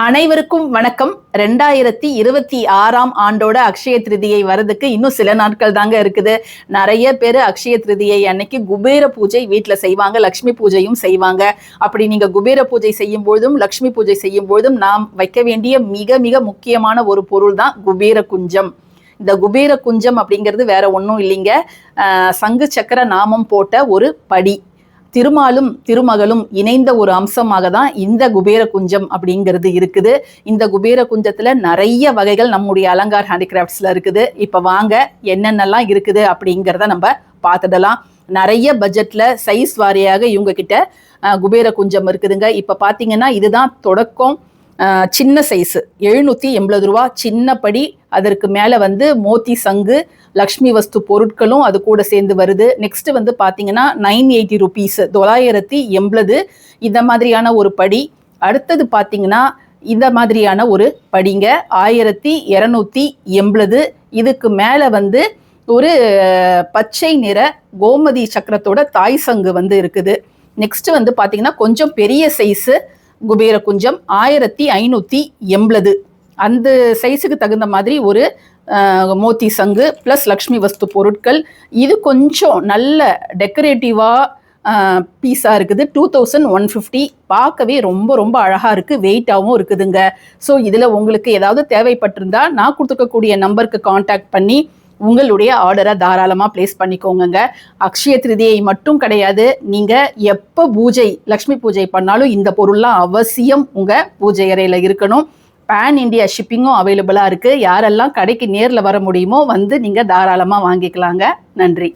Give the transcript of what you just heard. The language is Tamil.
அனைவருக்கும் வணக்கம். 2026ஆம் ஆண்டோட அக்ஷய திருதியை வரதுக்கு இன்னும் சில நாட்கள் தாங்க இருக்குது. நிறைய பேர் அக்ஷய திருதியை அன்னைக்கு குபேர பூஜை வீட்டுல செய்வாங்க, லக்ஷ்மி பூஜையும் செய்வாங்க. அப்படி நீங்க குபேர பூஜை செய்யும் பொழுதும் லக்ஷ்மி பூஜை செய்யும் பொழுதும் நாம் வைக்க வேண்டிய மிக மிக முக்கியமான ஒரு பொருள் தான் குபேர குஞ்சம். இந்த குபேர குஞ்சம் அப்படிங்கிறது வேற ஒன்றும் இல்லைங்க, சங்கு சக்கர நாமம் போட்ட ஒரு படி. திருமாலும் திருமகளும் இணைந்த ஒரு அம்சமாக தான் இந்த குபேர குஞ்சம் அப்படிங்கிறது இருக்குது. இந்த குபேர குஞ்சத்துல நிறைய வகைகள் நம்முடைய அலங்கார் ஹேண்டிகிராஃப்ட்ஸ்ல இருக்குது. இப்ப வாங்க என்னென்னலாம் இருக்குது அப்படிங்கிறத நம்ம பார்த்துடலாம். நிறைய பட்ஜெட்ல சைஸ் வாரியாக இவங்க கிட்ட குபேர குஞ்சம் இருக்குதுங்க. இப்ப பாத்தீங்கன்னா இதுதான் தொடக்கம். சின்ன சைஸு 780 ரூபா சின்ன படி. அதற்கு மேல மோத்தி சங்கு லக்ஷ்மி வஸ்து பொருட்களும் அது கூட சேர்ந்து வருது. நெக்ஸ்ட் பாத்தீங்கன்னா 980 ருபீஸ் 980 இந்த மாதிரியான ஒரு படி. அடுத்தது பாத்தீங்கன்னா இந்த மாதிரியான ஒரு படிங்க 1280. இதுக்கு மேல ஒரு பச்சை நிற கோமதி சக்கரத்தோட தாய் சங்கு இருக்குது. நெக்ஸ்ட் பாத்தீங்கன்னா கொஞ்சம் பெரிய சைஸு குபேர குஞ்சம் 1580. அந்த சைஸுக்கு தகுந்த மாதிரி ஒரு மோத்தி சங்கு பிளஸ் லக்ஷ்மி வஸ்து பொருட்கள். இது கொஞ்சம் நல்ல டெக்கரேட்டிவா பீஸா இருக்குது. 2150. பார்க்கவே ரொம்ப ரொம்ப அழகா இருக்கு, வெயிட்டாகவும் இருக்குதுங்க. ஸோ இதுல உங்களுக்கு ஏதாவது தேவைப்பட்டிருந்தா நான் கொடுத்துருக்கக்கூடிய நம்பருக்கு கான்டாக்ட் பண்ணி உங்களுடைய ஆர்டரை தாராளமாக பிளேஸ் பண்ணிக்கோங்க. அக்ஷய திருதியை மட்டும் கிடையாது, நீங்கள் எப்போ பூஜை லக்ஷ்மி பூஜை பண்ணாலும் இந்த பொருள்லாம் அவசியம் உங்கள் பூஜை அறையில் இருக்கணும். பேன் இண்டியா ஷிப்பிங்கும் அவைலபிளாக இருக்குது. யாரெல்லாம் கடைக்கு நேரில் வர முடியுமோ நீங்கள் தாராளமாக வாங்கிக்கலாங்க. நன்றி.